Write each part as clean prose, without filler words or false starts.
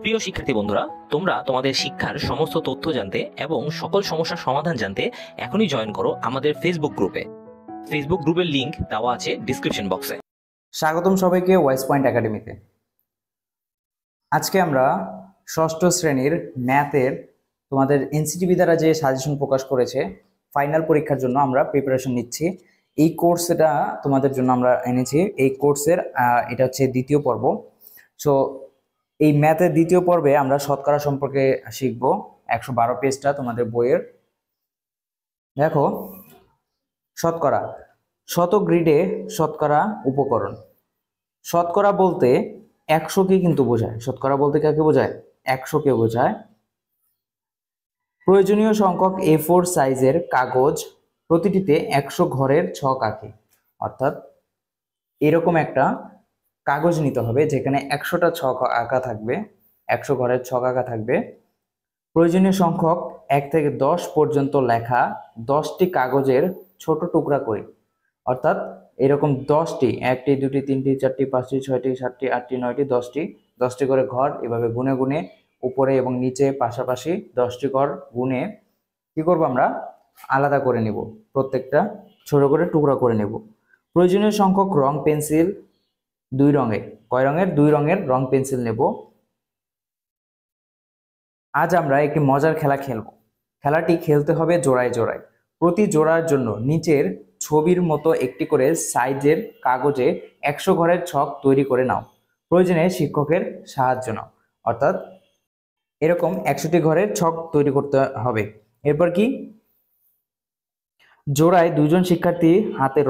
প্রিয় শিক্ষার্থী বন্ধুরা, তোমরা তোমাদের শিক্ষার সমস্ত তথ্য জানতে এবং সকল সমস্যার সমাধান জানতে এখনই জয়েন করো আমাদের ফেসবুক গ্রুপে। ফেসবুক গ্রুপের লিংক দেওয়া আছে ডিসক্রিপশন বক্সে। স্বাগতম সবাইকে ওয়াইস পয়েন্ট একাডেমিতে। আজকে আমরা ষষ্ঠ শ্রেণীর ম্যাথের তোমাদের এনসিটিভি দ্বারা যে সাজেশন প্রকাশ করেছে ফাইনাল পরীক্ষার জন্য আমরা প্রিপারেশন নিচ্ছি। এই কোর্সটা তোমাদের জন্য আমরা এনেছি। এই কোর্সের এটা হচ্ছে দ্বিতীয় পর্ব। সো এই ম্যাথের দ্বিতীয় পর্বে আমরা শতকরা সম্পর্কে শিখব। 112 পেজটা তোমাদের বইয়ের। দেখো, শতকরা, শত গ্রিডে শতকরা উপকরণ। শতকরা বলতে 100কে কিন্তু বোঝায়। শতকরা বলতে কাকে বোঝায়? 100কে বোঝায়। প্রয়োজনীয় সংখ্যক A4 সাইজের কাগজ প্রতিটিতে 100 ঘরের ছক আঁকে। অর্থাৎ এরকম একটা কাগজ নিতে হবে যেখানে 100টা ছক আঁকা থাকবে, 100 ঘরের ছক আঁকা থাকবে। প্রয়োজনীয় সংখ্যক 1 থেকে 10 পর্যন্ত লেখা 10টি কাগজের ছোট টুকরা করি। অর্থাৎ এরকম 10টি, 1টি 2টি 3টি 4টি 5টি 6টি 7টি 8টি 9টি 10টি করে ঘর এভাবে গুনে গুনে উপরে এবং নিচে পাশাপাশি 10টি ঘর গুনে কি করব আমরা? আলাদা করে নিব। প্রত্যেকটা ছোট করে টুকরা করে নেব। প্রয়োজনীয় সংখ্যক রং পেন্সিল 2 রঙের। কয় রঙের? 2 রঙের রং পেন্সিল নেব। আজ আমরা একটি মজার খেলা খেলব। খেলাটি খেলতে হবে জোড়ায় জোড়ায়। প্রতি জোড়ার জন্য নিচের ছবির মতো একটি করে সাইজের কাগজে 100 ঘরের ছক তৈরি করে নাও। প্রয়োজনে শিক্ষকের সাহায্য নাও। অর্থাৎ এরকম 100টি ঘরের ছক তৈরি করতে হবে। এরপর কি? জোড়ায় 2 জন শিক্ষার্থী হাতে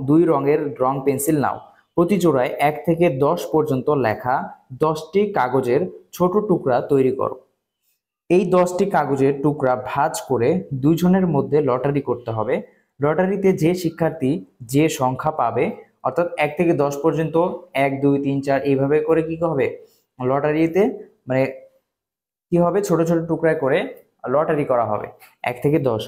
2 রঙের রং পেন্সিল নাও। প্রতি জোড়ায় 1 থেকে 10 পর্যন্ত লেখা 10টি কাগজের ছোট টুকরা তৈরি করো। এই 10টি কাগজের টুকরা ভাঁজ করে 2 জনের মধ্যে লটারি করতে হবে। লটারিতে যে শিক্ষার্থী যে সংখ্যা পাবে, অর্থাৎ 1 থেকে 10 পর্যন্ত 1 2 3 4 এইভাবে করে কি হবে? লটারিতে মানে কি হবে? ছোট ছোট টুকরায় করে লটারি করা হবে 1 থেকে 10।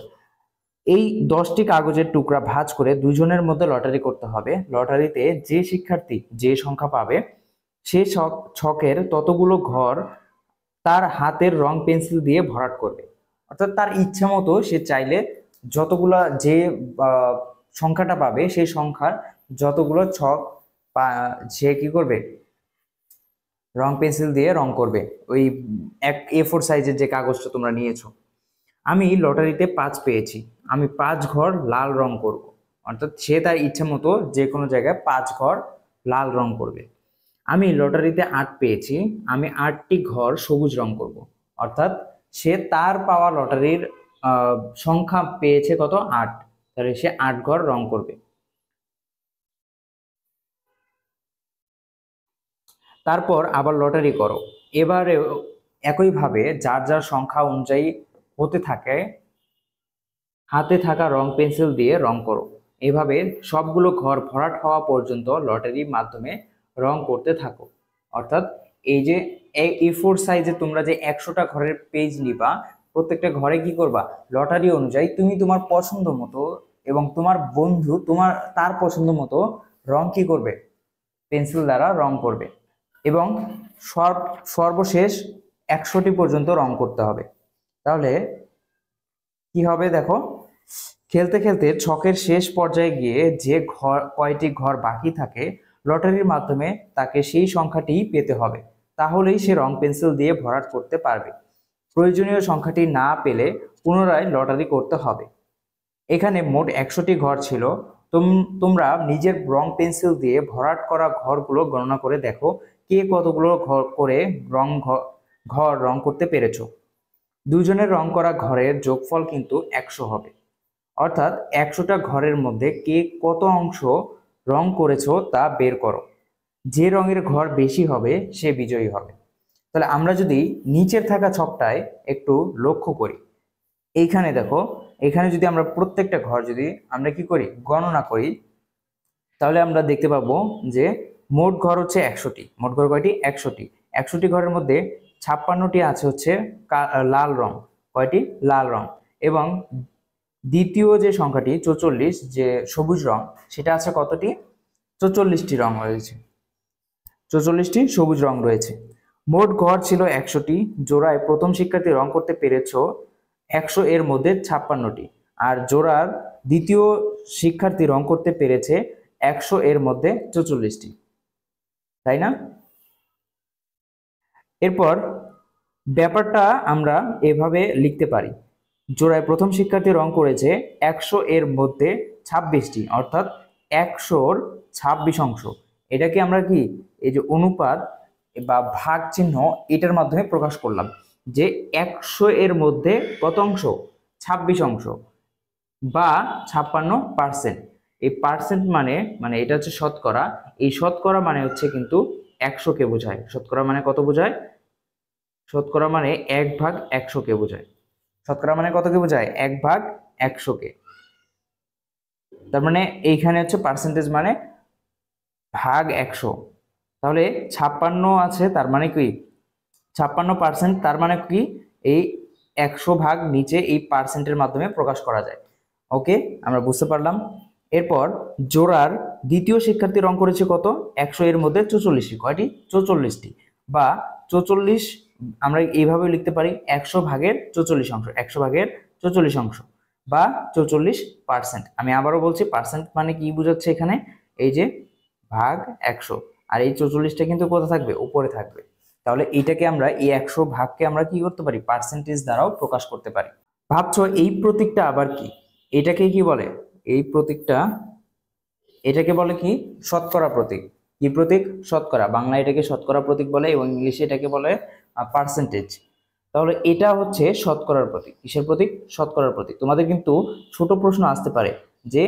এই 10টি কাগজের টুকরা ভাঁজ করে 2 জনের মধ্যে লটারি করতে হবে। লটারিতে যে শিক্ষার্থী যে সংখ্যা পাবে সে ছকের ততগুলো ঘর তার হাতের রং পেন্সিল দিয়ে ভরাট করবে। অর্থাৎ তার ইচ্ছা মতো সে চাইলে যতগুলা যে সংখ্যাটা পাবে সেই সংখ্যার যতগুলো ছক সে কি করবে? রং পেন্সিল দিয়ে রং করবে। ওই A4 সাইজের যে কাগজটা তোমরা নিয়েছো। আমি লটারিতে 5 পেয়েছি, আমি 5 ঘর লাল রং করব। অর্থাৎ সে তার ইচ্ছা মতো যে কোনো জায়গায় 5 ঘর লাল রং করবে। আমি লটারিতে 8 পেয়েছি, আমি 8টি ঘর সবুজ রং করব। অর্থাৎ সে তার পাওয়া লটারির সংখ্যা পেয়েছে কত? 8, তাহলে সে 8 ঘর রং করবে। তারপর আবার লটারি করো। এবারে একইভাবে যার যার সংখ্যা অনুযায়ী হতে থাকে হাতে থাকা রং পেন্সিল দিয়ে রং করো। এভাবে সবগুলো ঘর ভরাট হওয়া পর্যন্ত লটারির মাধ্যমে রং করতে থাকো। অর্থাৎ এই যে A4 সাইজে তোমরা যে 100টা ঘরের পেজ নিবা, প্রত্যেকটা ঘরে কি করবা? লটারি অনুযায়ী তুমি তোমার পছন্দ মতো এবং তোমার বন্ধু তার পছন্দ মতো রং কি করবে? পেন্সিল দ্বারা রং করবে এবং সর্বশেষ 100টি পর্যন্ত রং করতে হবে। তাহলে কি হবে? দেখো, খেলতে খেলতে ছকের শেষ পর্যায়ে গিয়ে যে কয়টি ঘর বাকি থাকে লটারির মাধ্যমে তাকে সেই সংখ্যাটি পেতে হবে। তাহলেই সে রং পেন্সিল দিয়ে ভরাট করতে পারবে। প্রয়োজনীয় সংখ্যাটি না পেলে পুনরায় লটারি করতে হবে। এখানে মোট 100টি ঘর ছিল। তোমরা নিজের রং পেন্সিল দিয়ে ভরাট করা ঘরগুলো গণনা করে দেখো কে কতগুলো ঘর করে ঘর রং করতে পেরেছো। 2 জনের রং করা ঘরের যোগফল কিন্তু 100 হবে। অর্থাৎ 100টা ঘরের মধ্যে কে কত অংশ রং করেছো তা বের করো। যে রঙের ঘর বেশি হবে সে বিজয়ী হবে। তাহলে আমরা যদি নিচের থাকা ছকটায় একটু লক্ষ্য করি, এইখানে দেখো, এখানে যদি আমরা প্রত্যেকটা ঘর যদি আমরা কি করি? গণনা করি, তাহলে আমরা দেখতে পাবো যে মোট ঘর হচ্ছে 100টি। মোট ঘর কয়টি? 100টি। 100টি ঘরের মধ্যে 56টি আছে হচ্ছে লাল রং। কয়টি? লাল রং। এবং দ্বিতীয় যে সংখ্যাটি 44 যে সবুজ রং, সেটা আছে কতটি? 44টি রং রয়েছে। 44টি সবুজ রং রয়েছে। মোট ঘর ছিল 100টি, জোড়ায় প্রথম শিক্ষার্থী রং করতে পেরেছ 100 এর মধ্যে 56টি, আর জোড়ার দ্বিতীয় শিক্ষার্থী রং করতে পেরেছে 100 এর মধ্যে 44টি, তাই না? এরপর ব্যাপারটা আমরা এভাবে লিখতে পারি, জোড়ায় প্রথম শিক্ষার্থী রং করেছে 100 এর মধ্যে 26টি, অর্থাৎ 100-র 26 অংশ। এটাকে আমরা কি এই যে অনুপাত বা ভাগ চিহ্ন এটার মাধ্যমে প্রকাশ করলাম যে 100 এর মধ্যে কত অংশ? 26 অংশ বা 56%। এই পার্সেন্ট মানে এটা হচ্ছে শতকরা। এই শতকরা মানে হচ্ছে কিন্তু 100-কে বোঝায়। শতকরা মানে কত বোঝায়? শতকরা মানে 1/100-কে বোঝায়। শতকরা মানে কতকে বোঝায়? 1/100-কে। তার মানে এইখানে হচ্ছে পার্সেন্টেজ মানে ভাগ 100। তাহলে 56 আছে, তার মানে কি 56%, তার মানে কি এই 100 ভাগ নিচে এই পার্সেন্টের মাধ্যমে প্রকাশ করা যায়। ওকে, আমরা বুঝতে পারলাম। এরপর জোড়ার দ্বিতীয় শিক্ষার্থী রং করেছে কত? 100 এর মধ্যে 44টি। কয়টি? 44টি। বা 44 আমরা এইভাবে লিখতে পারি 100 ভাগের 44 অংশ, 100 ভাগের 44 অংশ বা 44%। আমি আবারও বলছি, পার্সেন্ট মানে কি বোঝাচ্ছে এখানে? এই যে ভাগ 100, আর এই 44টা কিন্তু কোথায় থাকবে? উপরে থাকবে। তাহলে এইটাকে আমরা এই 100 ভাগকে আমরা কি করতে পারি? পার্সেন্টেজ দ্বারাও প্রকাশ করতে পারি। ভাবছো এই প্রতীকটা আবার কি? এটাকে কি বলে? এই প্রতীকটা এটাকে বলে কি? শতকরা প্রতীক। কি প্রতীক? শতকরা। বাংলায় এটাকে শতকরা প্রতীক বলে এবং ইংলিশে এটাকে বলে পার্সেন্টেজ। তাহলে এটা হচ্ছে শতকরার প্রতীক। কিসের প্রতীক? শতকরার প্রতীক। তোমাদের কিন্তু ছোট প্রশ্ন আসতে পারে যে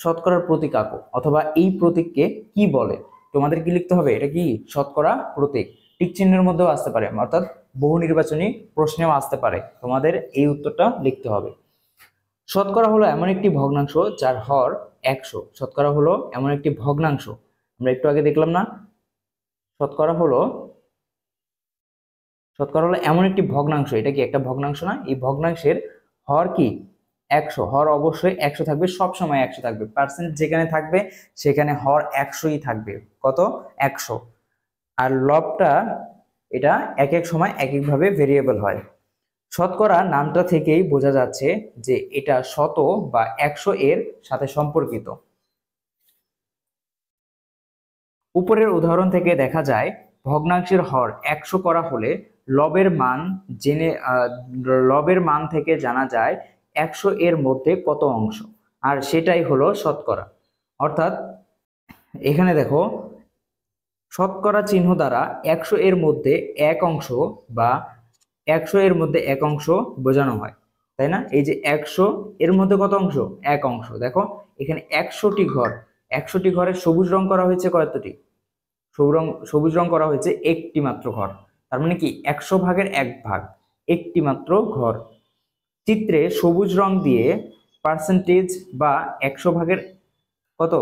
শতকরার প্রতীক আঁকো, অথবা এই প্রতীককে কি বলে। তোমাদের কি লিখতে হবে? এটা কি? শতকরা প্রতীক। টিক চিহ্নের মধ্যেও আসতে পারে, অর্থাৎ বহু নির্বাচনী প্রশ্নেও আসতে পারে। তোমাদের এই উত্তরটা লিখতে হবে। শতকরা হলো এমন একটি ভগ্নাংশ যার হর 100। শতকরা হলো এমন একটি ভগ্নাংশ, আমরা একটু আগে দেখলাম না? শতকরা হলো এমন একটি ভগ্নাংশ। এটা কি একটা ভগ্নাংশ না? এই ভগ্নাংশের হর কি? 100। হর অবশ্যই 100 থাকবে, সব সময় 100 থাকবে। পার্সেন্ট যেখানে থাকবে সেখানে হর 100ই থাকবে। কত? 100। আর লবটা এটা এক এক সময় এক একভাবে ভেরিয়েবল হয়। শতকরা নামটা থেকেই বোঝা যাচ্ছে যে এটা শত বা 100 এর সাথে সম্পর্কিত। উপরের উদাহরণ থেকে দেখা যায় ভগ্নাংশের হর 100 করা হলে লবের মান থেকে জানা যায় 100 এর মধ্যে কত অংশ, আর সেটাই হলো শতকরা। অর্থাৎ এখানে দেখো, শতকরা চিহ্ন দ্বারা 100 এর মধ্যে এক অংশ বা 100 এর মধ্যে এক অংশ বোঝানো হয়, তাই না? এই যে 100 এর মধ্যে কত অংশ? এক অংশ। দেখো এখানে 100টি ঘর, 100টি ঘরে সবুজ রং করা হয়েছে কয়টি? সবুজ রং করা হয়েছে একটি মাত্র ঘর। তার মানে কি 100 ভাগের 1 ভাগ, একটি মাত্র ঘর। চিত্রে সবুজ রং দিয়ে পার্সেন্টেজ বা 100 ভাগের কত?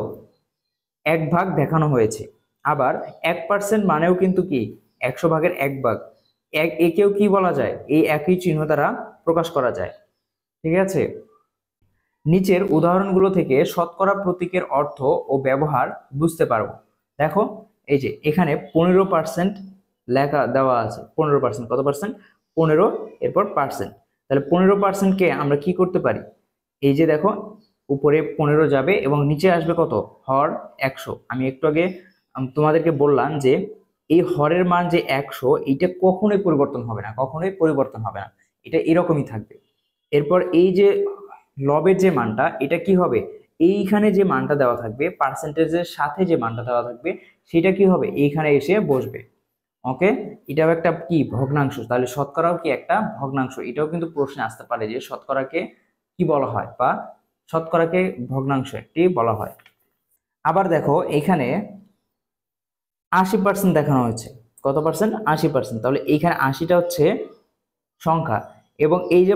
1 ভাগ দেখানো হয়েছে। আবার 1% মানেও কিন্তু কি 100 ভাগের 1 ভাগ। একেও কি বলা যায়? এই একই চিহ্ন দ্বারা প্রকাশ করা যায়। ঠিক আছে? নিচের উদাহরণগুলো থেকে শতকরা প্রতীকের অর্থ ও ব্যবহার বুঝতে পারবো। দেখো এই যে এখানে 15% লেখা দেওয়া আছে। 15%, কত পার্সেন্ট? 15, এরপর পার্সেন্ট। তাহলে 15%কে আমরা কি করতে পারি? এই যে দেখো উপরে 15 যাবে এবং নিচে আসবে কত? হর 100। আমি একটু আগে তোমাদেরকে বললাম যে এই হরের মান যে 100, এইটা কখনোই পরিবর্তন হবে না, কখনোই পরিবর্তন হবে না, এটা এরকমই থাকবে। এরপর এই যে লবের যে মানটা, এটা কি হবে? এইখানে যে মানটা দেওয়া থাকবে, পার্সেন্টেজের সাথে যে মানটা দেওয়া থাকবে, সেটা কি হবে? এইখানে এসে বসবে। ওকে, এটাও একটা কি? ভগ্নাংশ। তাহলে শতকরাও কি একটা ভগ্নাংশ? এটাও কিন্তু প্রশ্নে আসতে পারে যে শতকরাকে কি বলা হয়, বা শতকরাকে ভগ্নাংশ একটি বলা হয়। আবার দেখো এখানে 80% দেখানো হয়েছে। কত পার্সেন্ট? 80%। তাহলে এইখানে 80টা হচ্ছে সংখ্যা, এবং এই যে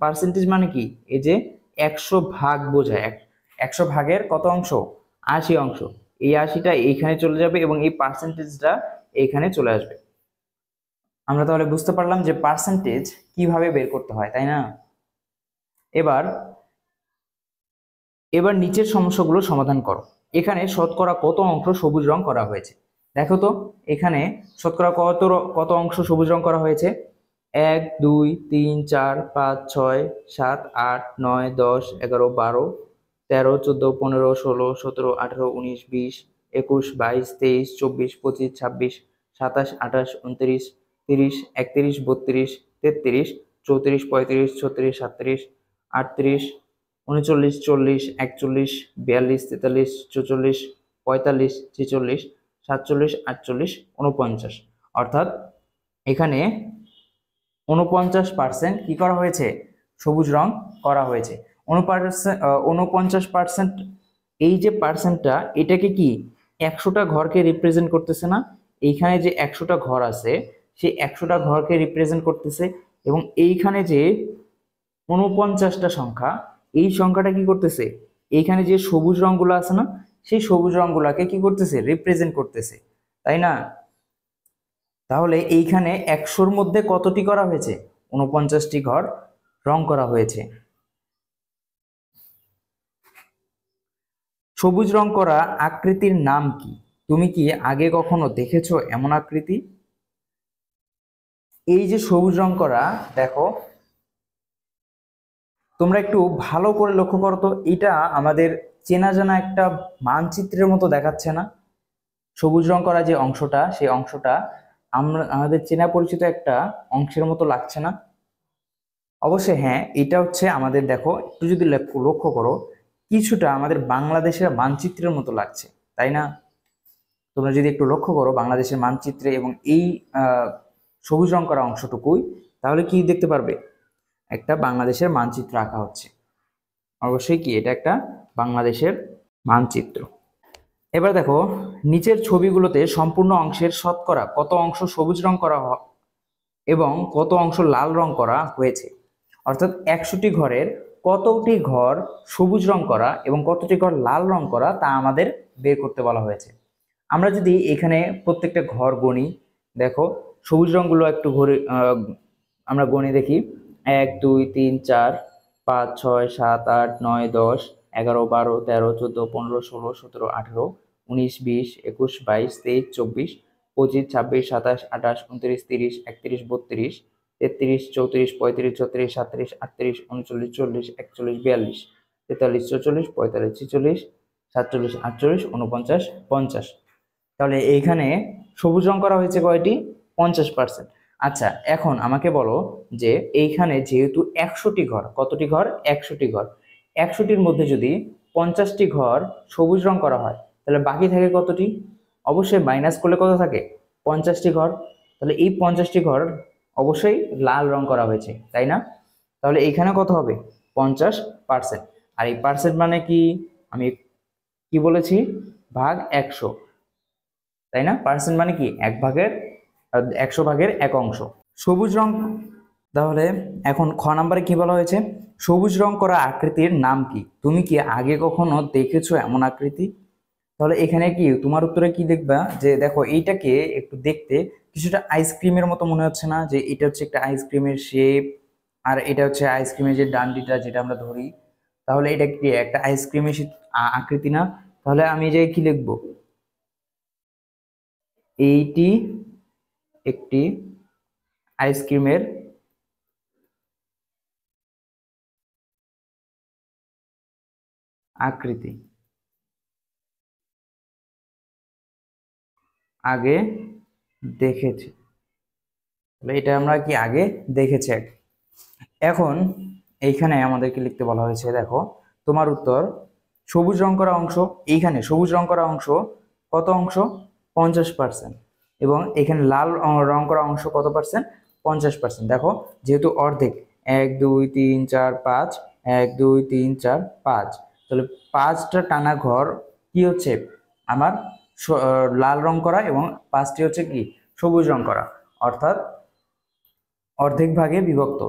পার্সেন্টেজ মানে কি? এই যে 100 ভাগ বোঝায়। 100 ভাগের কত অংশ? 80 অংশ। এই 80টা এইখানে চলে যাবে এবং এই পার্সেন্টেজটা এইখানে চলে আসবে। আমরা তাহলে বুঝতে পারলাম যে পার্সেন্টেজ কিভাবে বের করতে হয়, তাই না? এবার নিচের সমস্যাগুলো সমাধান করো। এখানে শতকরা কত অংশ সবুজ রং করা হয়েছে? দেখো তো এখানে শতকরা কত অংশ সবুজ রং করা হয়েছে? 1 2 3 4 5 6 7 8 9 10 11 12 13 14 15 16 17 18 19 20 21 22 23 24 25 26 27 28 29 30 31 32 33 34 35 36 37 38 39 40 41 42 43 44 45 46 47 48 49, অর্থাৎ এখানে 49% কি করা হয়েছে? সবুজ রং করা হয়েছে। 49%, এই যে পার্সেন্টটা, এটাকে কি 100টা ঘরকে রিপ্রেজেন্ট করতেছে না? এইখানে যে 100টা ঘর আছে সেই 100টা ঘরকে রিপ্রেজেন্ট করতেছে, এবং এইখানে যে 49টা সংখ্যা, এই সংখ্যাটা কি করতেছে? এইখানে যে সবুজ রংগুলো আছে না, সেই সবুজ রংগুলোকে কি করতেছে? রিপ্রেজেন্ট করতেছে, তাই না? তাহলে এইখানে 100র মধ্যে কতটি করা হয়েছে? 49টি ঘর রং করা হয়েছে। সবুজ রং করা আকৃতির নাম কি? তুমি কি আগে কখনো দেখেছো এমন আকৃতি? এই যে সবুজ রং করা, দেখো তোমরা একটু ভালো করে লক্ষ্য করো তো, এটা আমাদের চেনা জানা একটা মানচিত্রের মতো দেখাচ্ছে না? সবুজ রং করা যে অংশটা, সেই অংশটা আমাদের চেনা পরিচিত একটা অংশের মতো লাগছে না? অবশ্যই হ্যাঁ, এটা হচ্ছে আমাদের, দেখো একটু যদি লক্ষ্য করো, কিছুটা আমাদের বাংলাদেশের মানচিত্রের মতো লাগছে, তাই না? তোমরা যদি একটু লক্ষ্য করো বাংলাদেশের মানচিত্রে এবং এই সবুজ রং করা অংশটুকুই, তাহলে কি দেখতে পারবে? একটা বাংলাদেশের মানচিত্র আঁকা হচ্ছে। অবশ্যই কি এটা একটা বাংলাদেশের মানচিত্র। এবার দেখো নিচের ছবিগুলোতে সম্পূর্ণ অংশের শতকরা কত অংশ সবুজ রং করা এবং কত অংশ লাল রং করা হয়েছে, অর্থাৎ 100টি ঘরের কতটি ঘর সবুজ রং করা এবং কতটি ঘর লাল রং করা তা আমাদের বের করতে বলা হয়েছে। আমরা যদি এখানে প্রত্যেকটা ঘর গণি, দেখো সবুজ রংগুলো একটু ঘুরে আমরা গণি দেখি। 1 2 3 4 5 6 7 8 9 10 11 12 13 14 15 16 17 18 19 20 21 22 23 24 25 26 27 28 29 30 31 32 33 34 35 36 37 38 39 40 41 42 43 44 45 46 47 48 49 50। তাহলে এইখানে সবুজ রং করা হয়েছে কয়টি? 50%। আচ্ছা, এখন আমাকে বলো যে এইখানে যেহেতু 100টি ঘর, কতটি ঘর? 100টি ঘর। 100টির মধ্যে যদি 50টি ঘর সবুজ রং করা হয়, তাহলে বাকি থাকে কতটি? অবশ্যই মাইনাস করলে কত থাকে? 50টি ঘর। তাহলে এই 50টি ঘর অবশ্যই লাল রং করা হয়েছে, তাই না? তাহলে এইখানে কত হবে? 50%। আর এই পার্সেন্ট মানে কি? আমি কি বলেছি? ভাগ 100, তাই না? পার্সেন্ট মানে কি? 100 ভাগের 1 অংশ। সবুজ রং, তাহলে এখন খ নাম্বারে কি বলা হয়েছে? সবুজ রং করা আকৃতির নাম কি? তুমি কি আগে কখনো দেখেছো এমন আকৃতি? তাহলে এখানে কি তোমার উত্তরে কি দেখবা? যে দেখো এইটাকে একটু দেখতে কিছুটা আইসক্রিমের মতো মনে হচ্ছে না? যে এটা হচ্ছে একটা আইসক্রিমের শেপ, আর এটা হচ্ছে আইসক্রিমের যে ডান্ডিটা যেটা আমরা ধরি, তাহলে এটা কি একটা আইসক্রিমের আকৃতি না? তাহলে আমি যে কি লিখবো? এইটি একটি আইসক্রিমের আকৃতি, আগে দেখেছি। এটা আমরা কি আগে দেখেছি। এখন এইখানে আমাদেরকে লিখতে বলা হয়েছে, দেখো তোমার উত্তর সবুজ রং করা অংশ, এইখানে সবুজ রং করা অংশ কত অংশ? 50%। এবং এখানে লাল রং করা অংশ কত পার্সেন্ট? 50%। দেখো যেহেতু অর্ধেক, 1 2 3 4 5, 1 2 3 4 5, তাহলে 5টা টানা ঘর কি হচ্ছে আমার? লাল রং করা, এবং 5টি হচ্ছে কি? সবুজ রং করা, অর্থাৎ অর্ধেক ভাগে বিভক্ত।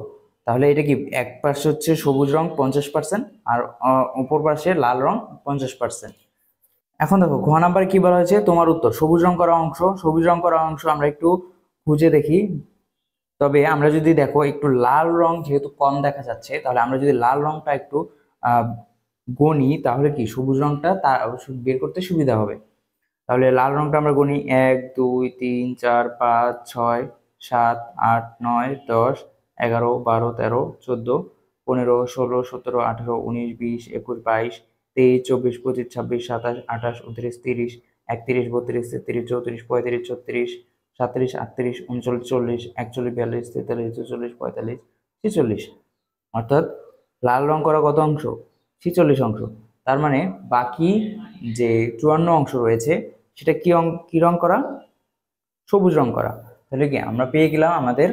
তাহলে এটা কি এক পাশে হচ্ছে সবুজ রং 50% আর অপর পাশে লাল রং 50%। এখন দেখো ঘ নাম্বারে কি বলা হয়েছে? তোমার উত্তর সবুজ রং করা অংশ। সবুজ রং করা অংশ আমরা একটু খুঁজে দেখি। তবে আমরা যদি দেখো একটু লাল রং যেহেতু কম দেখা যাচ্ছে, তাহলে আমরা যদি লাল রংটা একটু গণি, তাহলে কি সবুজ রংটা বের করতে সুবিধা হবে। তাহলে লাল রংটা আমরা গুনি 1 2 3 4 5 6 7 8 9 10 11 12 13 14 15 16 17 18 19 20 21 22 23 24 25 26 27 28 29 30 31 32 33 34 35 36 37 38 39 40 41 42 43 44 45 46 অর্থাৎ লাল রং করা কত অংশ? 46 অংশ। তার মানে বাকি যে 54 অংশ রয়েছে সেটা কি রং করা? সবুজ রং করা। তাহলে কি আমরা পেয়ে গেলাম আমাদের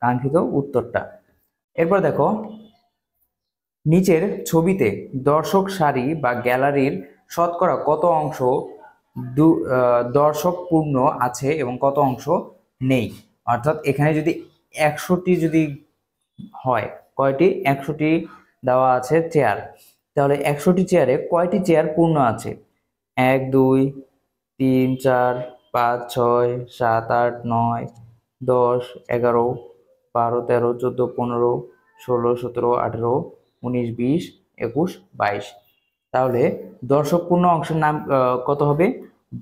কাঙ্ক্ষিত উত্তরটা। এরপর দেখো নিচের ছবিতে দর্শক সারি বা গ্যালারির শতকরা কত অংশ দর্শক পূর্ণ আছে এবং কত অংশ নেই। অর্থাৎ এখানে যদি 100টি যদি হয়, কয়টি? 100টি দেওয়া আছে চেয়ার, তাহলে 100টি চেয়ারে কয়টি চেয়ার পূর্ণ আছে? 1 2 3 4 5 6 7 8 9 10 11 12 13 14 15 16 17 18 19 20 21 22। তাহলে দর্শকপূর্ণ অংশের নাম কত হবে?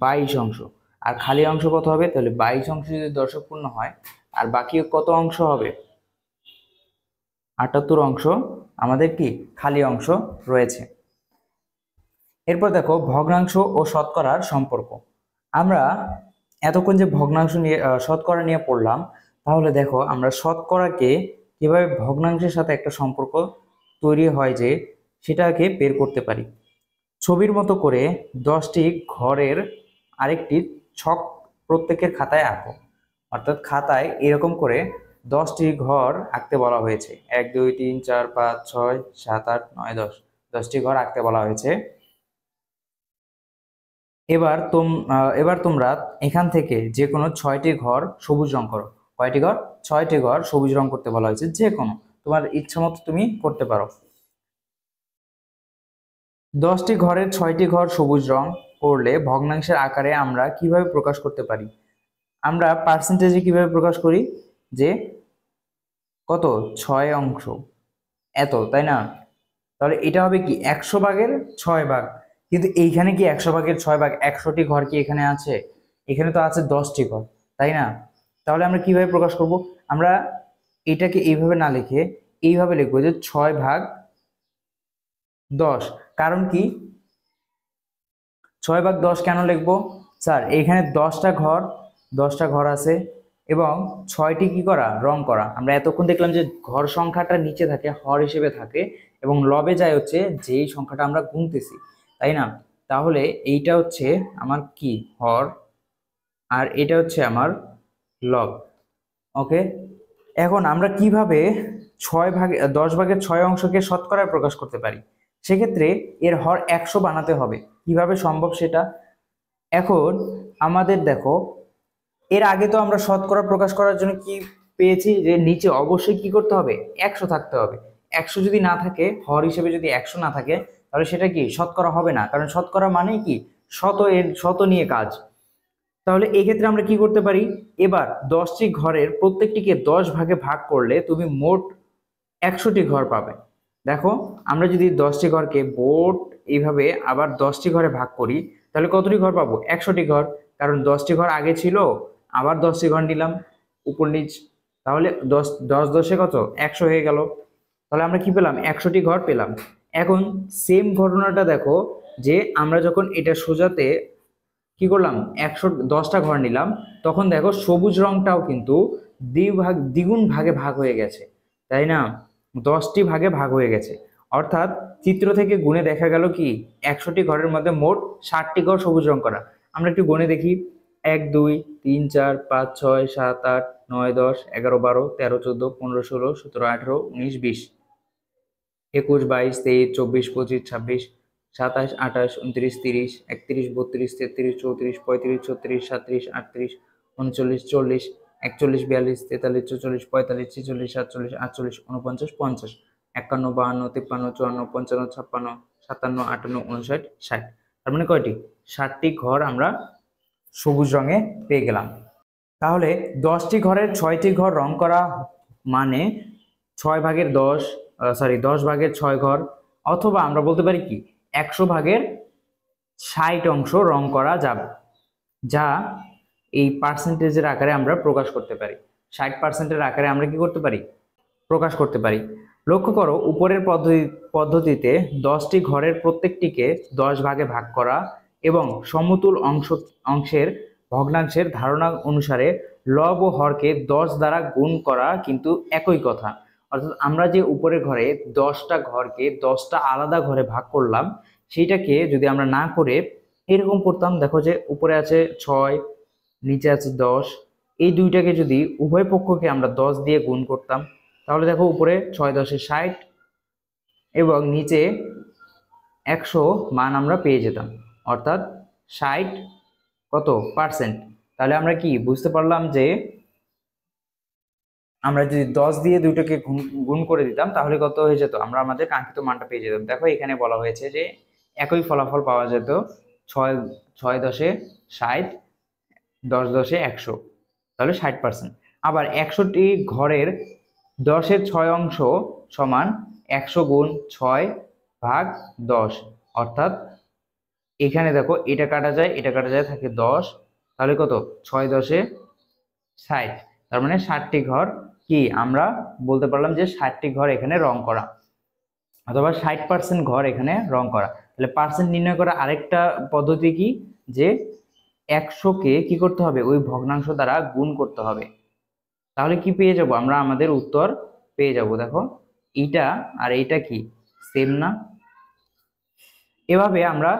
22 অংশ। আর খালি অংশ কত হবে? তাহলে 22 অংশ যদি দর্শকপূর্ণ হয় আর বাকি কত অংশ হবে? 78 অংশ আমাদের কি খালি অংশ রয়েছে। এরপর দেখো ভগ্নাংশ ও শতকরার সম্পর্ক। আমরা এতক্ষণ যে ভগ্নাংশ নিয়ে শতকরা নিয়ে পড়লাম, তাহলে দেখো আমরা শতকরাকে কিভাবে ভগ্নাংশের সাথে একটা সম্পর্ক তৈরি হয় যে সেটাকে বের করতে পারি। ছবির মতো করে 10টি ঘরের আরেকটি ছক প্রত্যেকের খাতায় আঁকো। অর্থাৎ খাতায় এরকম করে 10টি ঘর আঁকতে বলা হয়েছে। 1 2 3 4 5 6 7 8 9 10, 10টি ঘর আঁকতে বলা হয়েছে। এবার তোমরা এখান থেকে যে কোনো 6টি ঘর সবুজ রং করো। কয়টি ঘর? 6টি ঘর সবুজ রং করতে বলা হয়েছে। যে কোনো তোমার ইচ্ছা মতো তুমি করতে পারো। 10টি ঘরের 6টি ঘর সবুজ রং করলে ভগ্নাংশের আকারে আমরা কিভাবে প্রকাশ করতে পারি? আমরা পার্সেন্টেজে কিভাবে প্রকাশ করি? যে কত? 6 অংশ এত, তাই না? তাহলে এটা হবে কি 100 ভাগের 6 ভাগ। কিন্তু এইখানে কি 100 ভাগের 6 ভাগ? 100টি ঘর কি এখানে আছে? এখানে তো আছে 10টি ঘর, তাই না? তাহলে আমরা কিভাবে প্রকাশ করব? আমরা এটাকে এইভাবে না লিখে এইভাবে লিখবো যে 6 ভাগ 10। কারণ কি 6 ভাগ 10 কেন লিখবো? স্যার এখানে 10টা ঘর আছে এবং 6টি কি করা? রং করা। আমরা এতক্ষণ দেখলাম যে ঘর সংখ্যাটা নিচে থাকে, হর হিসেবে থাকে এবং লবে যায় হচ্ছে যেই সংখ্যাটা আমরা গুনতেছি, তাই না? তাহলে এইটা হচ্ছে আমার কি? হর, আর এটা হচ্ছে আমার লব। ওকে, এখন আমরা কিভাবে 10 ভাগের 6 অংশকে শতকরায় প্রকাশ করতে পারি? সেক্ষেত্রে এর হর 100 বানাতে হবে। কিভাবে সম্ভব সেটা? এখন আমাদের দেখো এর আগে তো আমরা শতকরা প্রকাশ করার জন্য কি পেয়েছি? যে নিচে অবশ্যই কি করতে হবে? 100 থাকতে হবে। 100 যদি না থাকে, হর হিসেবে যদি 100 না থাকে, তাহলে সেটা কি শতকরা হবে না। কারণ শতকরা মানে কি? শত নিয়ে কাজ। তাহলে এই ক্ষেত্রে আমরা কি করতে পারি? এবার 10টি ঘরের প্রত্যেকটিকে 10 ভাগে ভাগ করলে তুমি মোট 100টি ঘর পাবে। দেখো আমরা যদি 10টি ঘরকে মোট এইভাবে আবার 10টি ঘরে ভাগ করি, তাহলে কতটি ঘর পাবো? 100টি ঘর। কারণ 10টি ঘর আগে ছিল, আবার 10টি ঘর নিলাম উপর নিচ, তাহলে 10 10 কত? 100 হয়ে গেল। তাহলে আমরা কি পেলাম? 100টি ঘর পেলাম। এখন সেম ঘটনাটা দেখো যে আমরা যখন এটা সোজাতে কি করলাম? 10টা ঘর নিলাম, তখন দেখো সবুজ রংটাও কিন্তু দ্বিগুণ ভাগে ভাগ হয়ে গেছে, তাই না? 10টি ভাগে ভাগ হয়ে গেছে। অর্থাৎ চিত্র থেকে গুণে দেখা গেল কি 100টি ঘরের মধ্যে মোট 60টি ঘর সবুজ রং করা। আমরা একটু গুণে দেখি। 1 2 3 4 5 6 7 8 9 10 11 12 13 14 15 16 17 18 19 20 21 22 23 24 25 26 27 28 29 30 31 32 33 34 35 36 37 38 39 40 41 42 43 44 45 46 47 48 49 50 51 52 53 54 55 56 57 58 59 60। তার মানে কয়টি? 60টি ঘর আমরা সবুজ রঙে পেয়ে গেলাম। তাহলে 10টি ঘরের 6টি ঘর রং করা মানে 10 ভাগের 6 ঘর, অথবা আমরা বলতে পারি কি 100 ভাগের 60 অংশ রং করা যাবে। যা এই পার্সেন্টেজের আকারে আমরা প্রকাশ করতে পারি। 60% আকারে আমরা কি করতে পারি, প্রকাশ করতে পারি। লক্ষ্য করো উপরের পদ্ধতিতে 10টি ঘরের প্রত্যেকটিকে 10 ভাগে ভাগ করা এবং সমতুল অংশের ভগ্নাংশের ধারণা অনুসারে লব ও হরকে 10 দ্বারা গুণ করা কিন্তু একই কথা। অর্থাৎ আমরা যে উপরের ঘরে 10টা ঘরকে 10টা আলাদা ঘরে ভাগ করলাম, সেইটাকে যদি আমরা না করে এরকম করতাম, দেখো যে উপরে আছে 6, নিচে আছে 10, এই দুইটাকে যদি উভয় পক্ষকে আমরা 10 দিয়ে গুণ করতাম, তাহলে দেখো উপরে 6 10 60 এবং নিচে 100 মান আমরা পেয়ে যেতাম, অর্থাৎ 60 কত পার্সেন্ট। তাহলে আমরা কি বুঝতে পারলাম যে আমরা যদি 10 দিয়ে দুইটাকে গুণ করে দিতাম তাহলে কত হয়ে যেত, আমরা আমাদের কাঙ্ক্ষিত মানটা পেয়ে যেতাম। দেখো এখানে বলা হয়েছে যে একই ফলাফল পাওয়া যেত, 6 6 10 60, 10 10 100, তাহলে 60%। আবার 100টি ঘরের 10-এর 6 অংশ সমান 100 গুণ 6 ভাগ 10, অর্থাৎ এখানে দেখো এটা কাটা যায় এটা কাটা যায়, থাকে 10, তাহলে কত 6 10 60, তার মানে 60টি ঘর কি আমরা বলতে পারলাম যে 60টি ঘর এখানে রং করা, অথবা 60% ঘর এখানে রং করা। তাহলে পার্সেন্ট নির্ণয় করা আরেকটা পদ্ধতি কি, যে 100কে কি করতে হবে, ওই ভগ্নাংশ দ্বারা গুণ করতে হবে, তাহলে কি পেয়ে যাব, আমরা আমাদের উত্তর পেয়ে যাব। দেখো এইটা আর এইটা কি সেম না? এভাবে আমরা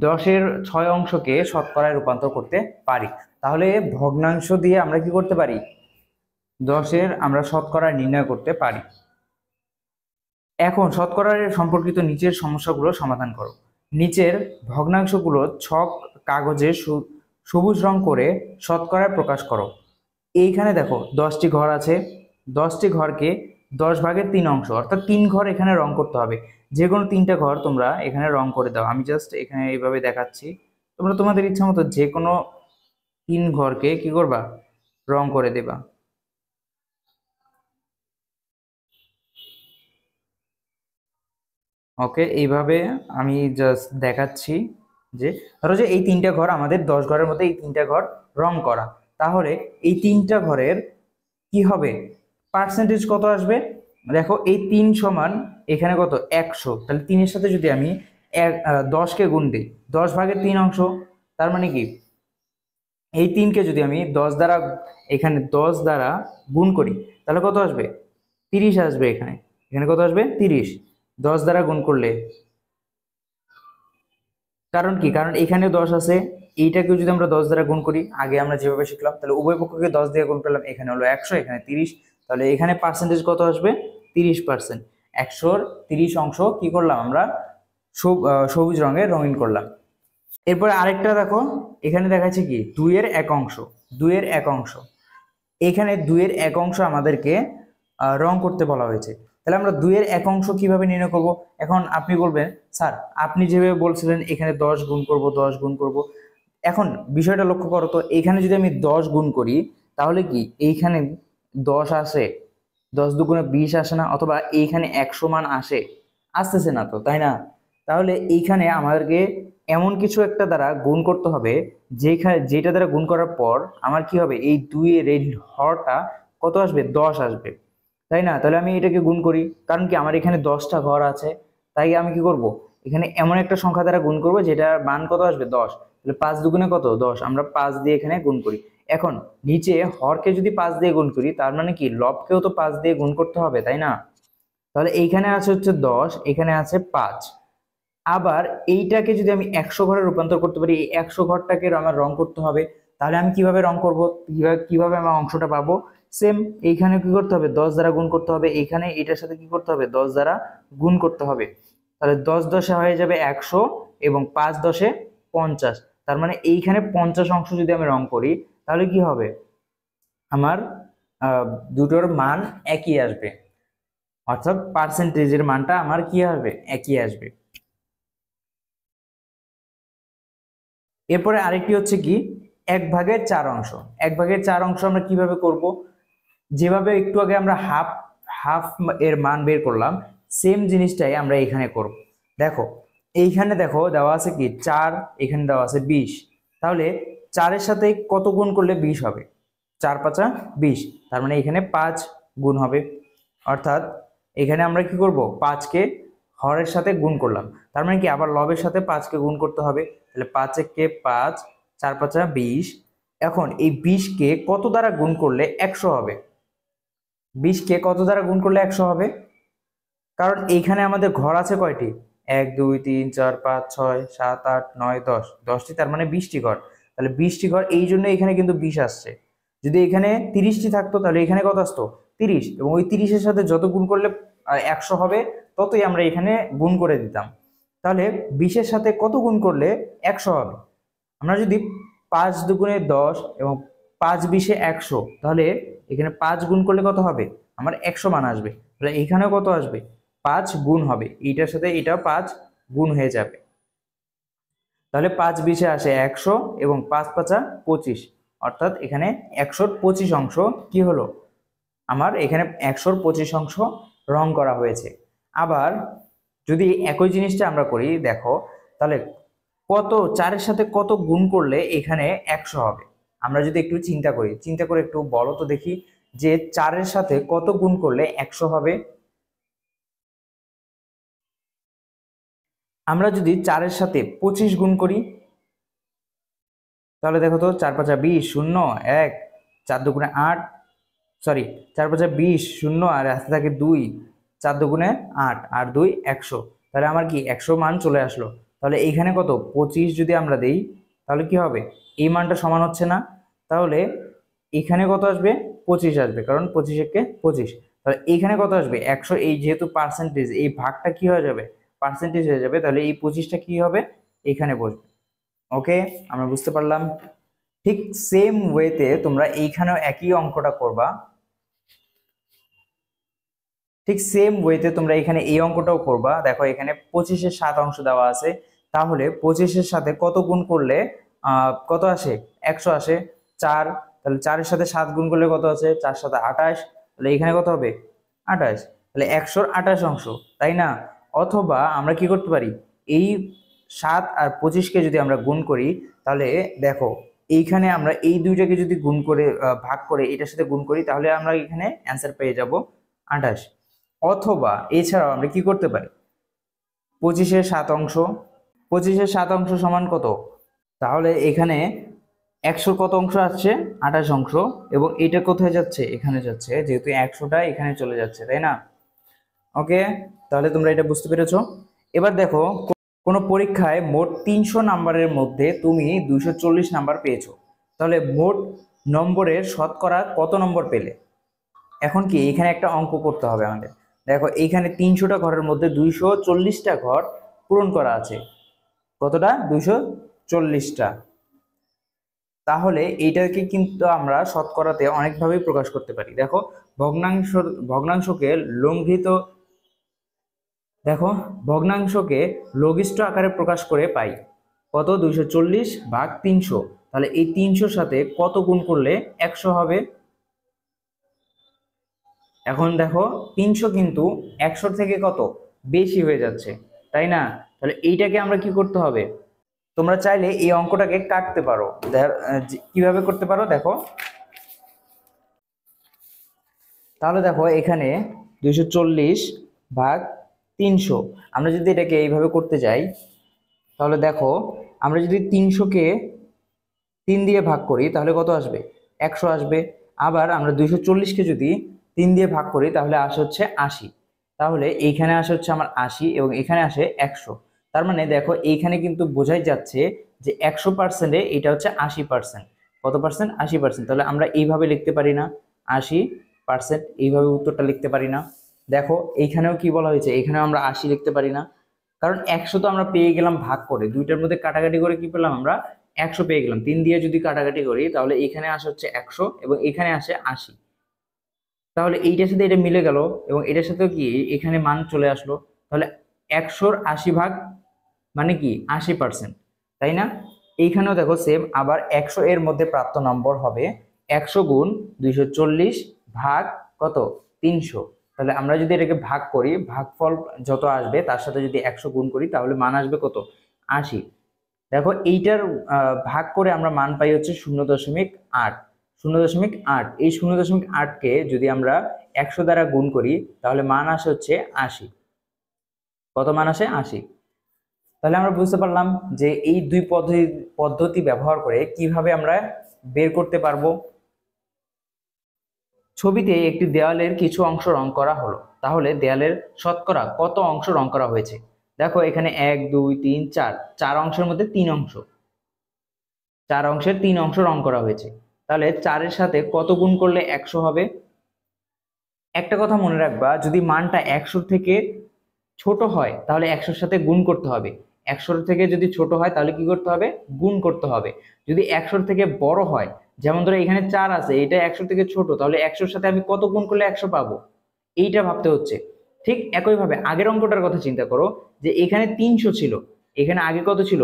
10-এর 6 অংশকে শতকরায় রূপান্তর করতে পারি। তাহলে ভগ্নাংশ দিয়ে আমরা কি করতে পারি, 10-এর আমরা শতকরা নির্ণয় করতে পারি। এখন শতকরার সম্পর্কিত নিচের সমস্যাগুলো সমাধান করো। নিচের ভগ্নাংশগুলো ছক কাগজে সবুজ রং করে শতকরায় প্রকাশ করো। এইখানে দেখো 10টি ঘর আছে, 10টি ঘরকে 10 ভাগের 3 অংশ, অর্থাৎ 3 ঘর এখানে রং করতে হবে। যে কোনো 3টা ঘর তোমরা এখানে রং করে দাও। আমি জাস্ট এখানে এইভাবে দেখাচ্ছি, তোমরা তোমাদের ইচ্ছা মতো যে কোনো 3 ঘরকে কি করবা, রং করে দেবা। ওকে, এইভাবে আমি জাস্ট দেখাচ্ছি যে ধরো যে এই 3টা ঘর আমাদের 10 ঘরের মধ্যে এই 3টা ঘর রং করা, তাহলে এই 3টা ঘরের কি হবে, পার্সেন্টেজ কত আসবে। দেখো এই 3 সমান এখানে কত 100, তাহলে 3-এর সাথে যদি আমি 10কে গুণ দিই, 10 ভাগের 3 অংশ, তার মানে কি এই 3কে যদি আমি 10 দ্বারা এখানে 10 দ্বারা গুণ করি তাহলে কত আসবে, 30 আসবে। এখানে এখানে কত আসবে, 30, 10 দ্বারা গুণ করলে। কারণ কি, কারণ এখানে 10 আছে, এইটাকে যদি আমরা 10 দ্বারা গুণ করি, আগে আমরা যেভাবে শিখলাম, তাহলে উভয় পক্ষকে 10 দিয়ে গুণ করলাম, এখানে হলো 100 এখানে 30, তাহলে এখানে পার্সেন্টেজ কত আসবে, 30%। 100-র 30 অংশ কি করলাম আমরা, সবুজ রঙে রঙিন করলাম। এরপরে আরেকটা দেখো, এখানে দেখাচ্ছে কি 2-এর 1 অংশ, 2-এর 1 অংশ, এখানে 2-এর 1 অংশ আমাদেরকে রং করতে বলা হয়েছে। তাহলে আমরা 2-এর 1 অংশ কিভাবে নির্ণয় করব। এখন আপনি বলবেন স্যার আপনি যেভাবে বলছিলেন এখানে 10 গুণ করব 10 গুণ করব, এখন বিষয়টা লক্ষ্য করো তো, এখানে যদি আমি 10 গুণ করি তাহলে কি এইখানে 10 আসে, 10 দুগুণে 20 আসে না, অথবা এইখানে 100 মান আসে, আসতেছে না তো, তাই না? তাহলে এইখানে আমাদেরকে এমন কিছু একটা দ্বারা গুণ করতে হবে যেটা দ্বারা গুণ করার পর আমার কি হবে, এই 2-এর এই হরটা কত আসবে, 10 আসবে, তাই না? তাহলে আমি এটাকে গুণ করি, কারণ কি আমার এখানে 10টা ঘর আছে, তাই আমি কি করব, এখানে এমন একটা সংখ্যা দ্বারা গুণ করব যেটার মান কত আসবে, 10। তাহলে 5 দুগুণে কত, 10, আমরা 5 দিয়ে এখানে গুণ করি। এখন নিচে হরকে যদি 5 দিয়ে গুণ করি, তার মানে কি লবকেও তো 5 দিয়ে গুণ করতে হবে, তাই না? তাহলে এইখানে আছে হচ্ছে 10, এখানে আছে 5। আবার এইটাকে যদি আমি 100 ঘরে রূপান্তর করতে পারি, এই 100 ঘরটাকে আমার রং করতে হবে, তাহলে আমি কিভাবে রং করব, কিভাবে আমার অংশটা পাবো, সেম এইখানে কি করতে হবে, 10 দ্বারা গুণ করতে হবে, এইখানে এটার সাথে কি করতে হবে, 10 দ্বারা গুণ করতে হবে। তাহলে 10 10-এ হয়ে যাবে 100 এবং 5 10-এ 50, তার মানে এইখানে 50 অংশ যদি আমি রং করি তাহলে কি হবে, আমার দুটোর মান একই আসবে, অর্থাৎ পার্সেন্টেজের মানটা আমার কি হবে, একই আসবে। এরপরে আরেকটি হচ্ছে কি 1/4 অংশ। 1/4 অংশ আমরা কিভাবে করব, যেভাবে একটু আগে আমরা হাফ হাফ এর মান বের করলাম, সেম জিনিসটাই আমরা এখানে করব। দেখো এইখানে দেখো দেওয়া আছে কি 4, এখানে দেওয়া আছে 20, তাহলে 4-এর সাথে কত গুণ করলে 20 হবে? 4 5 20, তার মানে এখানে 5 গুণ হবে। অর্থাৎ এখানে আমরা কি করব, 5কে হরের সাথে গুণ করলাম, তার মানে কি আবার লবের সাথে 5কে গুণ করতে হবে। তাহলে 5 কে 5, 4 5 20। এখন এই 20কে কত দ্বারা গুণ করলে 100 হবে? 20কে কত দ্বারা গুণ করলে 100 হবে? কারণ এইখানে আমাদের ঘর আছে কয়টি? 1 2 3 4 5 6 7 8 9 10, 10টি, তার মানে 20টি ঘর। তাহলে 20টি ঘর, এই জন্য এখানে কিন্তু 20 আসছে। যদি এখানে 30টি থাকতো তাহলে এখানে কত আসতো? 30, এবং ওই 30-এর সাথে যত গুণ করলে 100 হবে ততই আমরা এখানে গুণ করে দিতাম। তাহলে 20-এর সাথে কত গুণ করলে 100 হবে? আমরা যদি 5 দুগুণে 10 এবং 5 20-এ 100, তাহলে এখানে 5 গুণ করলে কত হবে? আমার 100 মান আসবে। তাহলে এইখানেও কত আসবে? 5 গুণ হবে, এইটার সাথে এটাও 5 গুণ হয়ে যাবে। তাহলে 5 20-এ আসে 100 এবং 5 5 25, অর্থাৎ এখানে 100-র 25 অংশ কি হলো? আমার এখানে 100-র 25 অংশ রং করা হয়েছে। আবার যদি একই জিনিসটা আমরা করি, দেখো তাহলে কত 4-এর সাথে কত গুণ করলে এখানে 100 হবে? আমরা যদি একটু চিন্তা করি, চিন্তা করে একটু বলো তো দেখি, যে 4-এর সাথে কত গুণ করলে 100 হবে? আমরা যদি 4-এর সাথে 25 গুণ করি, তাহলে দেখো তো, 4 5 20, 0 1, 4 দুগুণে 8, সরি 4 5 20, 0 আর হাতে থাকে 2, 4 দুগুণে 8 আর 2 100। তাহলে আমার কি 100 মান চলে আসলো। তাহলে এইখানে কত? 25 যদি আমরা দেই তাহলে কি হবে? এই মানটা সমান হচ্ছে না? তাহলে এখানে কত আসবে? 25 আসবে, কারণ 25 একে 25। তাহলে এইখানে কত আসবে? 100। এই যেহেতু পার্সেন্টেজ, এই ভাগটা কি হয়ে যাবে? পার্সেন্টেজ হয়ে যাবে। তাহলে এই 25টা কি হবে? এখানে বসবে। ওকে, আমরা বুঝতে পারলাম। ঠিক সেম ওয়েতে তোমরা এইখানেও একই অঙ্কটা করবা। ঠিক সেম ওয়েতে তোমরা এখানে এই অঙ্কটাও করবা। দেখো এখানে 25-এর 7 অংশ দেওয়া আছে, তাহলে 25-এর সাথে কত গুণ করলে কত আসে? 100 আসে। 4, তাহলে 4-এর সাথে 7 গুণ করলে কত আছে? 4 7 28, তাহলে এখানে কত হবে? 28। তাহলে 100-র 28 অংশ, তাই না? অথবা আমরা কি করতে পারি, এই 7 আর 25-কে যদি আমরা গুণ করি, তাহলে দেখো এইখানে আমরা এই দুইটাকে যদি গুণ করে ভাগ করে এটার সাথে গুণ করি, তাহলে আমরা এখানে অ্যান্সার পেয়ে যাব 28। অথবা এছাড়াও আমরা কি করতে পারি, 25-এর 7 অংশ, 25-এর 7 অংশ সমান কত? তাহলে এখানে 100-র কত অংশ আসছে? 28 অংশ, এবং এটা কোথায় যাচ্ছে? এখানে যাচ্ছে, যেহেতু 100টা এখানে চলে যাচ্ছে, তাই না? ওকে, তাহলে তোমরা এটা বুঝতে পেরেছো। এবার দেখো, কোনো পরীক্ষায় মোট 300 নাম্বারের মধ্যে তুমি 240 নাম্বার পেয়েছো, তাহলে মোট নম্বরের শতকরা কত নম্বর পেলে? এখন কি এখানে একটা অঙ্ক করতে হবে আমাদের। দেখো এইখানে 300টা ঘরের মধ্যে 240টা ঘর পূরণ করা আছে। কতটা? 240টা। তাহলে এইটাকে কিন্তু আমরা শতকরাতে অনেকভাবেই প্রকাশ করতে পারি। দেখো ভগ্নাংশকে লঘিত, দেখো ভগ্নাংশকে লঘিষ্ঠ আকারে প্রকাশ করে পাই কত? 240 ভাগ 300। তাহলে এই 300-র সাথে কত গুণ করলে 100 হবে? এখন দেখো 300 কিন্তু 100-র থেকে কত বেশি হয়ে যাচ্ছে, তাই না? তাহলে এইটাকে আমরা কি করতে হবে? তোমরা চাইলে এই অঙ্কটাকে কাটতে পারো। কিভাবে করতে পারো দেখো, তাহলে দেখো এখানে 240 ভাগ 300, আমরা যদি এটাকে এইভাবে করতে যাই, তাহলে দেখো আমরা যদি 300-কে 3 দিয়ে ভাগ করি তাহলে কত আসবে? 100 আসবে। আবার আমরা 240-কে যদি 3 দিয়ে ভাগ করি তাহলে আসে হচ্ছে 80। তাহলে এইখানে আসে হচ্ছে আমার 80 এবং এখানে আসে 100। তার মানে দেখো এইখানে কিন্তু বোঝাই যাচ্ছে যে 100%-এ এটা হচ্ছে 80%। কত পার্সেন্ট? 80%। তাহলে আমরা এইভাবে লিখতে পারি না 80%? এইভাবে উত্তরটা লিখতে পারি না। দেখো এইখানেও কি বলা হয়েছে, এখানেও আমরা 80 লিখতে পারি না, কারণ 100 তো আমরা পেয়ে গেলাম ভাগ করে, দুইটার মধ্যে কাটাকাটি করে কি পেলাম আমরা? 100 পেয়ে গেলাম। 3 দিয়ে যদি কাটাকাটি করি তাহলে এখানে আসে হচ্ছে 100 এবং এখানে আসে 80। তাহলে এইটার সাথে এটা মিলে গেল এবং এটার সাথে কি এখানে মান চলে আসলো। তাহলে 100-র 80 ভাগ মানে কি? 80%, তাই না? এইখানেও দেখো সেম। আবার 100 এর মধ্যে প্রাপ্ত নম্বর হবে 100 গুণ 240 ভাগ কত? 300। তাহলে আমরা যদি এটাকে ভাগ করি, ভাগফল যত আসবে তার সাথে যদি 100 গুণ করি তাহলে মান আসবে কত? 80। দেখো এইটার ভাগ করে আমরা মান পাই হচ্ছে 0.8। 0.8, এই 0.8কে যদি আমরা 100 দ্বারা গুণ করি তাহলে মান আসে হচ্ছে 80। কত মান আসে? 80। তাহলে আমরা বুঝতে পারলাম যে এই দুই পদ্ধতি ব্যবহার করে কিভাবে আমরা বের করতে পারবো। ছবিতে একটি দেওয়ালের কিছু অংশ রং করা হলো, তাহলে দেওয়ালের শতকরা কত অংশ রং করা হয়েছে? দেখো এখানে 1 2 3 4, 4 অংশের মধ্যে 3 অংশ, 4 অংশের 3 অংশ রং করা হয়েছে। তাহলে 4-এর সাথে কত গুণ করলে 100 হবে? একটা কথা মনে রাখবা, যদি মানটা 100 থেকে ছোট হয় তাহলে 100-র সাথে গুণ করতে হবে। 100-র থেকে যদি ছোট হয় তাহলে কি করতে হবে? গুণ করতে হবে। যদি 100-র থেকে বড় হয়, যেমন ধরো এখানে 4 আছে, এটা 100 থেকে ছোট, তাহলে 100-র সাথে আমি কত গুণ করলে 100 পাবো? এইটা ভাবতে হচ্ছে। ঠিক একইভাবে আগের অঙ্কটার কথা চিন্তা করো, যে এখানে 300 ছিল, এখানে আগে কত ছিল?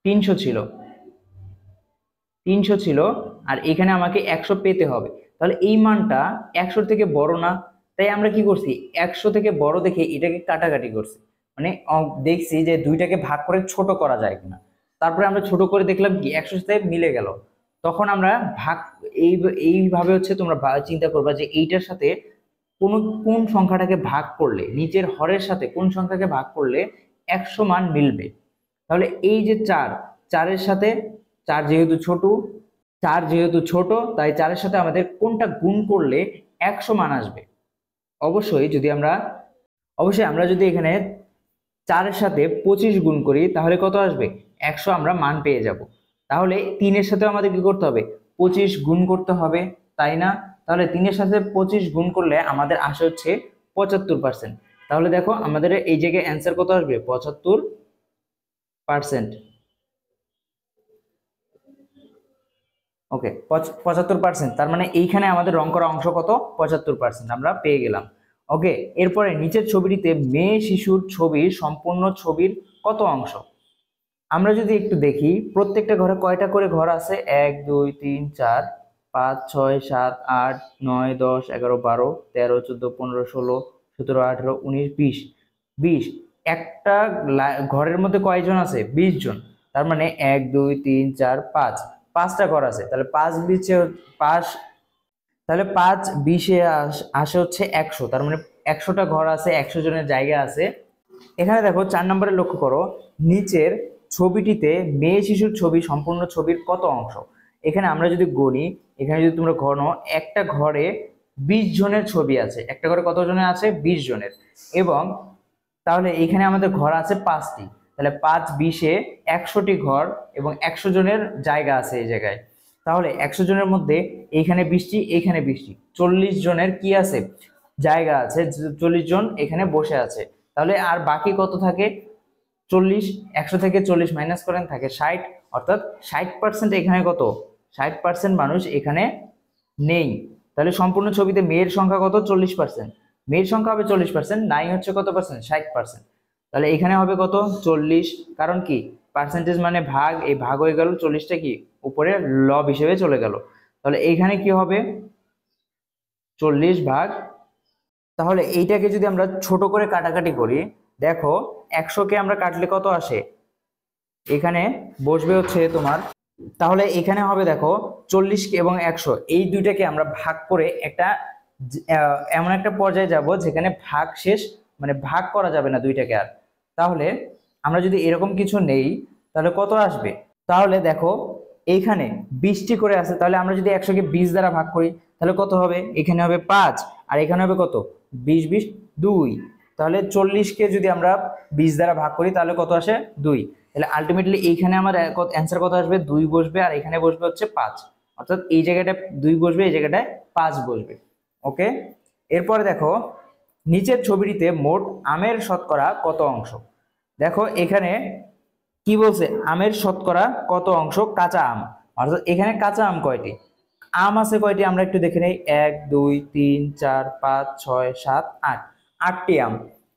300 ছিল, 300 ছিল, আর এখানে আমাকে 100 পেতে হবে। তাহলে এই মানটা 100 থেকে বড় না, তাই আমরা কি করছি? 100 থেকে বড় দেখে এটাকে কাটাকাটি করছি, মানে দেখছি যে দুইটাকে ভাগ করে ছোট করা যায় কিনা। তারপরে আমরা ছোট করে দেখলাম কি 100 সাথে মিলে গেল, তখন আমরা ভাগ এই এইভাবে হচ্ছে তোমরা চিন্তা করবা যে এইটার সাথে কোন সংখ্যাটাকে ভাগ করলে, নিচের হরের সাথে কোন সংখ্যাকে ভাগ করলে 100 মান মিলবে। তাহলে এই যে 4, 4-এর সাথে 4 যেহেতু ছোট তাই 4-এর সাথে আমাদের কোনটা গুণ করলে 100 মান আসবে? অবশ্যই আমরা যদি এখানে 4-এর সাথে 25 গুণ করি তাহলে কত আসবে? 100 আমরা মান পেয়ে যাব। তাহলে 3-এর সাথে আমাদের কি করতে হবে? 25 গুণ করতে হবে, তাই না? তাহলে 3-এর সাথে 25 গুণ করলে আমাদের আসে হচ্ছে 75%। তাহলে দেখো আমাদের এই জায়গায় অ্যান্সার কত আসবে? 75%। ওকে, 75%। তার মানে এইখানে আমাদের রং করা অংশ কত? 75% আমরা পেয়ে গেলাম। ওকে, এরপরে নিচের ছবিটিতে মেয়ে শিশুর ছবির সম্পূর্ণ ছবির কত অংশ? আমরা যদি একটু দেখি প্রত্যেকটা ঘরে কয়টা করে ঘর আছে? 1 2 3 4 5 6 7 8 9 10 11 12 13 14 15 16 17 18 19 20 20। একটা ঘরের মধ্যে কয়জন আছে? 20 জন। তার মানে 1 2 3 4 5, 5টা ঘর আছে। তাহলে 5 20 5, তাহলে 5 20-এ আসে হচ্ছে 100। তার মানে 100টা ঘর আছে, 100 জনের জায়গা আছে। এখানে দেখো 4 নম্বরে লক্ষ্য করো, নিচের ছবিটিতে মেয়ে শিশুর ছবি সম্পূর্ণ ছবির কত অংশ? এখানে আমরা যদি গণি, এখানে যদি তোমরা গণো, একটা ঘরে 20 জনের ছবি আছে। একটা ঘরে কত জনের আছে? 20 জনের। এবং তাহলে এখানে আমাদের ঘর আছে 5টি। তাহলে 5 20-এ 100টি ঘর এবং 100 জনের জায়গা আছে এই জায়গায়। তাহলে 100 জনের মধ্যে এইখানে 20টি, এইখানে 20টি, 40 জনের কি আছে? জায়গা আছে, 40 জন এখানে বসে আছে। তাহলে আর বাকি কত থাকে? 40। 100 থেকে 40 মাইনাস করেন, থাকে 60। অর্থাৎ 60% এখানে কত? 60% মানুষ এখানে নেই। তাহলে সম্পূর্ণ ছবিতে মেয়ের সংখ্যা কত? 40%। মেয়ের সংখ্যা হবে 40%, নাই হচ্ছে কত পার্সেন্ট? 60%। তাহলে এখানে হবে কত? 40। কারণ কি? পার্সেন্টেজ মানে ভাগ, এই ভাগ হয়ে গেল, 40টা কি উপরে লব হিসেবে চলে গেল। তাহলে এইখানে কি হবে? 40 ভাগ। তাহলে এইটাকে যদি আমরা ছোট করে কাটাকাটি করি, দেখো 100-কে আমরা কাটলে কত আসে? এখানে বসবে হচ্ছে তোমার, তাহলে এখানে হবে দেখো 40 এবং 100, এই দুইটাকে আমরা ভাগ করে একটা এমন একটা পর্যায়ে যাব যেখানে ভাগ শেষ, মানে ভাগ করা যাবে না দুইটাকে আর। তাহলে আমরা যদি এরকম কিছু নেই তাহলে কত আসবে? তাহলে দেখো এইখানে 20টি করে আছে, তাহলে আমরা যদি 100-কে 20 দ্বারা ভাগ করি তাহলে কত হবে? এখানে হবে 5, আর এখানে হবে কত? 20 20 2। তাহলে 40-কে যদি আমরা 20 দ্বারা ভাগ করি তাহলে কত আসে? 2। তাহলে আলটিমেটলি এইখানে আমার অ্যান্সার কত আসবে? 2 বসবে, আর এখানে বসবে হচ্ছে 5। অর্থাৎ এই জায়গাটায় 2 বসবে, এই জায়গাটায় 5 বসবে। ওকে, এরপরে দেখো নিচের ছবিটিতে মোট আমের শতকরা কত অংশ? দেখো এখানে কি বলছে? আমের শতকরা কত অংশ কাঁচা আম। অর্থাৎ এখানে কাঁচা আম কয়টি? আম আছে কয়টি আমরা একটু দেখে নেই। 1 2 3 4 5 6 7 8, 8টি আম।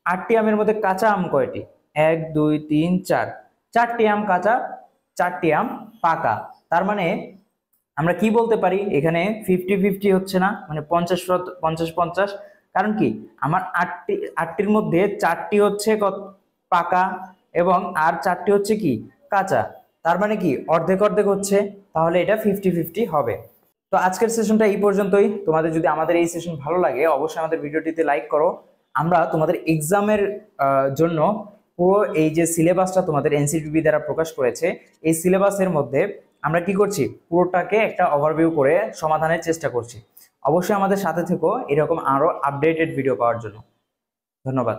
8টি আমের মধ্যে কাঁচা আম কয়টি? 1 2 3 4, 4টি আম কাঁচা, 4টি আম পাকা। তার মানে আমরা কি বলতে পারি? এখানে 50-50 হচ্ছে না, মানে 50-50। কারণ কি? আমার 8টির মধ্যে 4টি হচ্ছে পাকা, এবং আর 4টি হচ্ছে কি কাঁচা, তার মানে কি অর্ধেক অর্ধেক হচ্ছে, তাহলে এটা 50-50 হবে। তো আজকের সেশনটা এই পর্যন্তই। তোমাদের যদি আমাদের এই সেশন ভালো লাগে অবশ্যই আমাদের ভিডিওটিতে লাইক করো। আমরা তোমাদের এক্সামের জন্য পুরো এই যে সিলেবাসটা তোমাদের এনসিটিভি দ্বারা প্রকাশ করেছে, এই সিলেবাসের মধ্যে আমরা কি করছি, পুরোটাকে একটা ওভারভিউ করে সমাধানের চেষ্টা করছি। অবশ্যই আমাদের সাথে থেকো এরকম আরো আপডেটেড ভিডিও পাওয়ার জন্য। ধন্যবাদ।